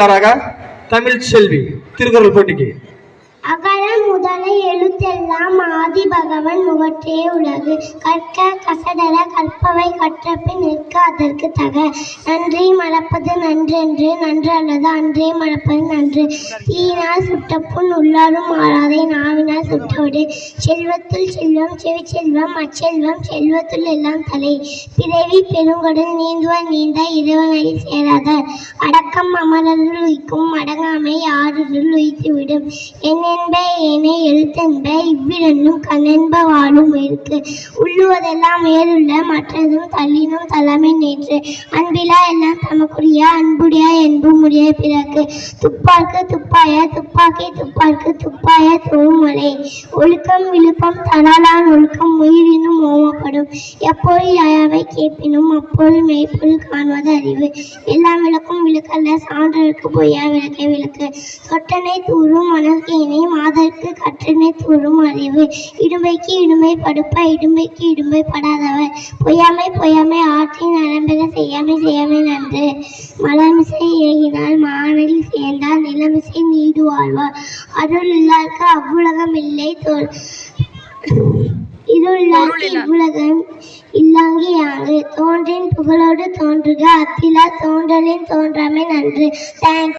தமிழ் செல்வி திருக்குறள் போட்டிக்கு. அகர முதல எழுத்தெல்லாம் ஆதி பகவன் முகற்றே உலகு. கற்க கசடர கற்பவை கற்றபின் நிற்க அதற்கு தக. நன்றி மறப்பது நன்றென்று நன்று அல்லது அன்றே மறப்பது நன்று. தீயினால் சுட்டப்புண் உள்ளாரும் மாறாதை நாவினால் சுட்டவிடு. செல்வத்துள் செல்வம் செவிச்செல்வம் அச்செல்வம் செல்வத்துள் எல்லாம் தலை. பிறவி பெருங்கடல் நீந்துவர் நீந்த இறைவனடி சேராதார். அடக்கம் அமரருள் உய்க்கும் அடங்காமை ஆறுருள் உய்த்துவிடும். என்ப ஏனை எழுத்தென்ப இவ்விரண்டும் கண்ணென்ப வாழும் இருக்கு. உள்ளுவதெல்லாம் மேலுள்ள மற்றதும் தள்ளினும் தலைமை நேற்று. அன்பிலா எல்லாம் தமக்குரிய அன்புடைய என்புமுடைய பிறகு. துப்பார்க்கு துப்பாய துப்பாக்கி துப்பார்க்கு துப்பாய தூமலை. ஒழுக்கம் விழுப்பம் தலாலான் ஒழுக்கம் உயிரினும் ஓமப்படும். எப்பொருள் யாவை கேட்பினும் அப்பொருள் மெய்ப்பொருள் காண்பது அறிவு. எல்லாம் விளக்கும் விளக்கல்ல சான்றோர்க்கு பொய்யா விளக்கே விளக்கு. தொட்டனை தூரும் மணற்கேணி மாதர்க்கு கற்றனை தூரும் அறிவு. இடும்பைக்கு இடும்பை படுப்ப இடும்பைக்கு இடும்பை படாதவர். பொய்யாமை பொய்யாமை ஆற்றின் அறம்பெற செய்யாமை செய்யாமை நன்று. மலமிசை ஏகினால் மானடி சேர்ந்தால் நிலமிசை நீடு வாழ்வார். அருள் இல்லார்க்கு அவ்வுலகம் இல்லை இருளார்க்கு இவ்வுலகம் இல்லாங்கி யாங்கு. தோன்றின் புகழோடு தோன்றுக அத்திலா தோன்றலின் தோன்றாமை நன்று. தேங்க்ஸ்.